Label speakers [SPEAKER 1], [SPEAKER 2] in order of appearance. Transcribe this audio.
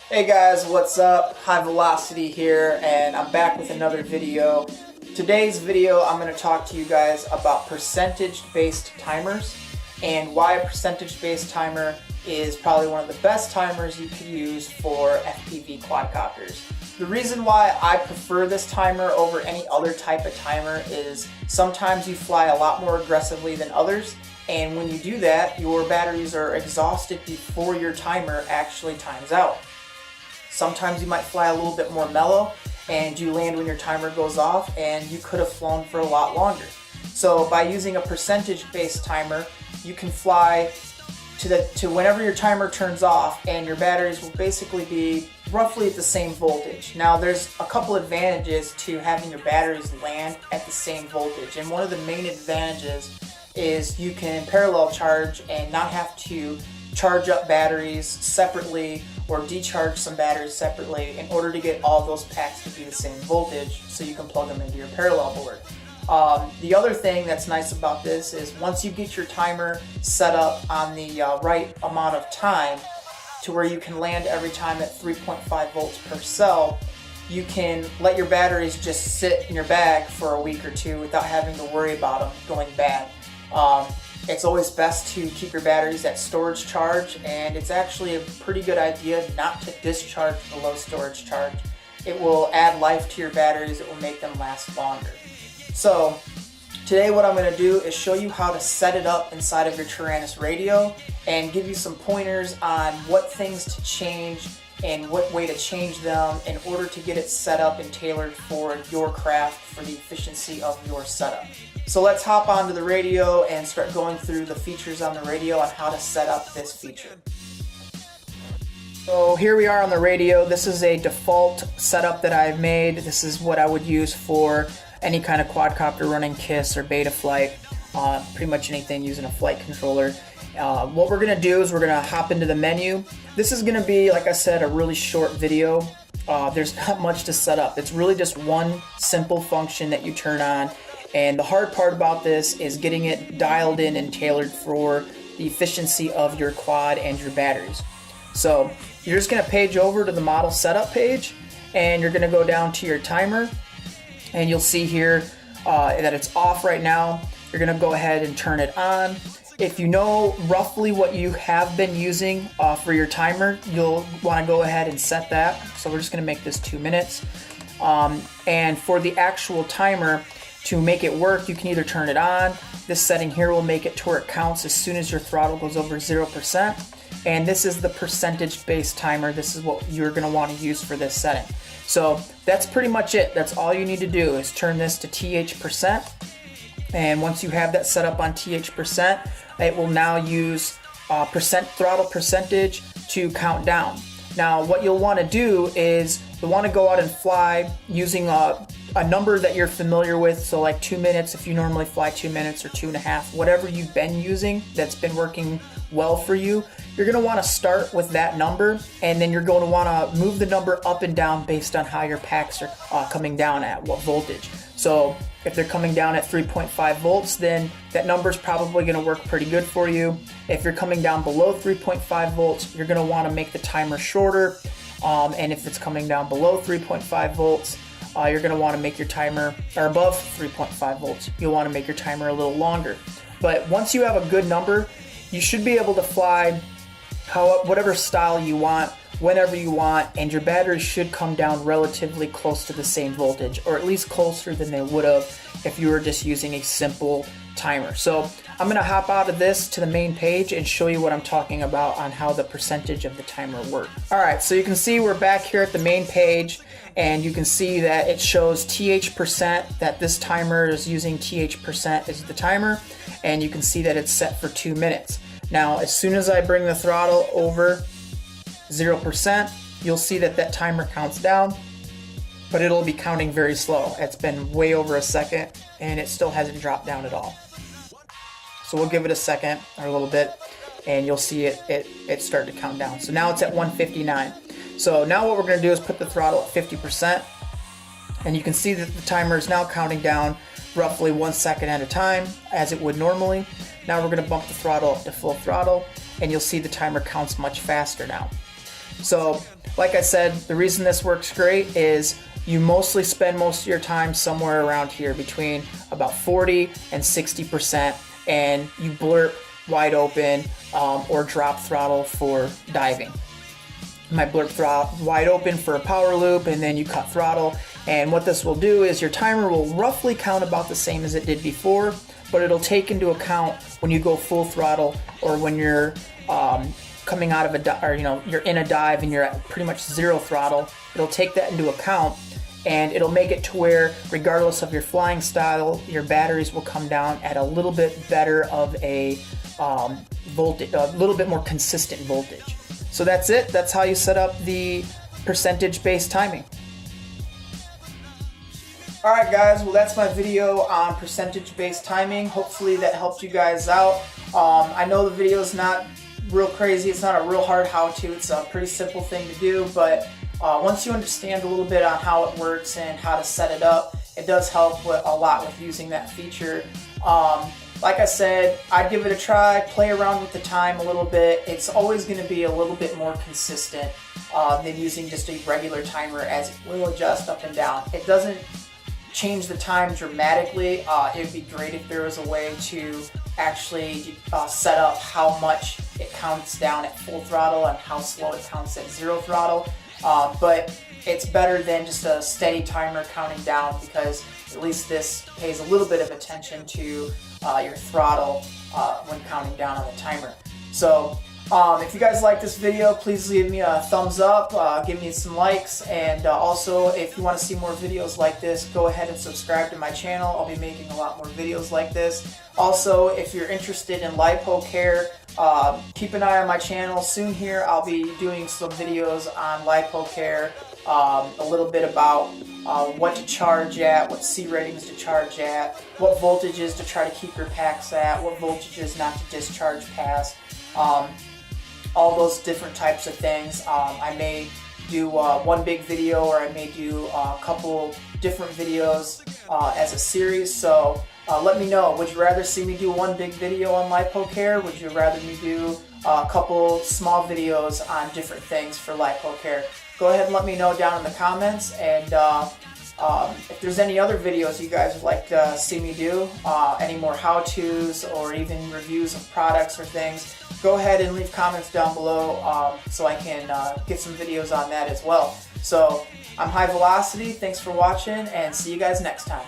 [SPEAKER 1] Hey guys, what's up? High Velocity here, and I'm back with another video. Today's video, I'm going to talk to you guys about percentage-based timers and why a percentage-based timer is probably one of the best timers you could use for FPV quadcopters. The reason why I prefer this timer over any other type of timer is sometimes you fly a lot more aggressively than others, and when you do that, your batteries are exhausted before your timer actually times out. Sometimes you might fly a little bit more mellow and you land when your timer goes off and you could have flown for a lot longer. So by using a percentage-based timer, you can fly to whenever your timer turns off, and your batteries will basically be roughly at the same voltage. Now there's a couple advantages to having your batteries land at the same voltage, and one of the main advantages is you can parallel charge and not have to charge up batteries separately or decharge some batteries separately in order to get all those packs to be the same voltage so you can plug them into your parallel board. The other thing that's nice about this is once you get your timer set up on the right amount of time to where you can land every time at 3.5 volts per cell, you can let your batteries just sit in your bag for a week or two without having to worry about them going bad. It's always best to keep your batteries at storage charge, and it's actually a pretty good idea not to discharge the low storage charge. It will add life to your batteries, it will make them last longer. So today what I'm going to do is show you how to set it up inside of your Taranis radio and give you some pointers on what things to change and what way to change them in order to get it set up and tailored for your craft for the efficiency of your setup. So let's hop onto the radio and start going through the features on the radio on how to set up this feature. So here we are on the radio. This is a default setup that I've made. This is what I would use for any kind of quadcopter running KISS or beta flight, pretty much anything using a flight controller. What we're going to do is we're going to hop into the menu. This is going to be, like I said, a really short video. There's not much to set up. It's really just one simple function that you turn on. And the hard part about this is getting it dialed in and tailored for the efficiency of your quad and your batteries. So you're just going to page over to the model setup page, and you're going to go down to your timer, and you'll see here that it's off right now. You're going to go ahead and turn it on. If you know roughly what you have been using for your timer, you'll want to go ahead and set that. So we're just going to make this 2 minutes. And for the actual timer, to make it work, you can either turn it on. This setting here will make it to where it counts as soon as your throttle goes over 0%. And this is the percentage-based timer. This is what you're going to want to use for this setting. So that's pretty much it. That's all you need to do is turn this to TH%. And once you have that set up on TH%, it will now use throttle percentage to count down. Now what you'll want to do is you'll want to go out and fly using a number that you're familiar with, so like 2 minutes if you normally fly 2 minutes, or 2.5, whatever you've been using that's been working well for you. You're going to want to start with that number, and then you're going to want to move the number up and down based on how your packs are coming down at, what voltage. So if they're coming down at 3.5 volts, then that number is probably going to work pretty good for you. If you're coming down below 3.5 volts, you're going to want to make the timer shorter. And if it's coming down below 3.5 volts, you're going to want to make your timer, or above 3.5 volts, you'll want to make your timer a little longer. But once you have a good number, you should be able to fly whatever style you want, whenever you want, and your batteries should come down relatively close to the same voltage, or at least closer than they would have if you were just using a simple timer. So I'm going to hop out of this to the main page and show you what I'm talking about on how the percentage of the timer works. Alright, so you can see we're back here at the main page, and you can see that it shows TH%, that this timer is using TH% as the timer, and you can see that it's set for 2 minutes. Now as soon as I bring the throttle over 0%, you'll see that that timer counts down, but it'll be counting very slow. It's been way over a second and it still hasn't dropped down at all. So we'll give it a second or a little bit, and you'll see it start to count down. So now it's at 159. So now what we're going to do is put the throttle at 50%, and you can see that the timer is now counting down roughly 1 second at a time, as it would normally. Now we're going to bump the throttle up to full throttle, and you'll see the timer counts much faster now. So like I said, the reason this works great is you mostly spend most of your time somewhere around here between about 40 and 60%, and you blurp wide open or drop throttle for diving. You might blurp throttle wide open for a power loop, and then you cut throttle. And what this will do is your timer will roughly count about the same as it did before, but it'll take into account when you go full throttle or when you're coming out of a dive, or you're in a dive and you're at pretty much zero throttle. It'll take that into account, and it'll make it to where, regardless of your flying style, your batteries will come down at a little bit better of a voltage, a little bit more consistent voltage. So that's it. That's how you set up the percentage-based timing. Alright guys, well that's my video on percentage-based timing. Hopefully that helped you guys out. I know the video is not real crazy, it's not a real hard how-to, it's a pretty simple thing to do, but once you understand a little bit on how it works and how to set it up, it does help a lot with using that feature. Like I said, I'd give it a try, play around with the time a little bit. It's always going to be a little bit more consistent than using just a regular timer, as it will adjust up and down. It doesn't change the time dramatically. It would be great if there was a way to actually set up how much it counts down at full throttle and how slow it counts at zero throttle. But it's better than just a steady timer counting down, because at least this pays a little bit of attention to your throttle when counting down on the timer. So if you guys like this video, please leave me a thumbs up, give me some likes, and also if you want to see more videos like this, go ahead and subscribe to my channel. I'll be making a lot more videos like this. Also, if you're interested in lipo care, keep an eye on my channel. Soon here I'll be doing some videos on lipo care, a little bit about what to charge at, what C ratings to charge at, what voltages to try to keep your packs at, what voltages not to discharge past. All those different types of things. I may do one big video, or I may do a couple different videos as a series. So let me know, would you rather see me do one big video on lipo care? Would you rather me do a couple small videos on different things for lipo care? Go ahead and let me know down in the comments, and if there's any other videos you guys would like to see me do, any more how-tos or even reviews of products or things, go ahead and leave comments down below so I can get some videos on that as well. So I'm High Velocity, thanks for watching, and see you guys next time.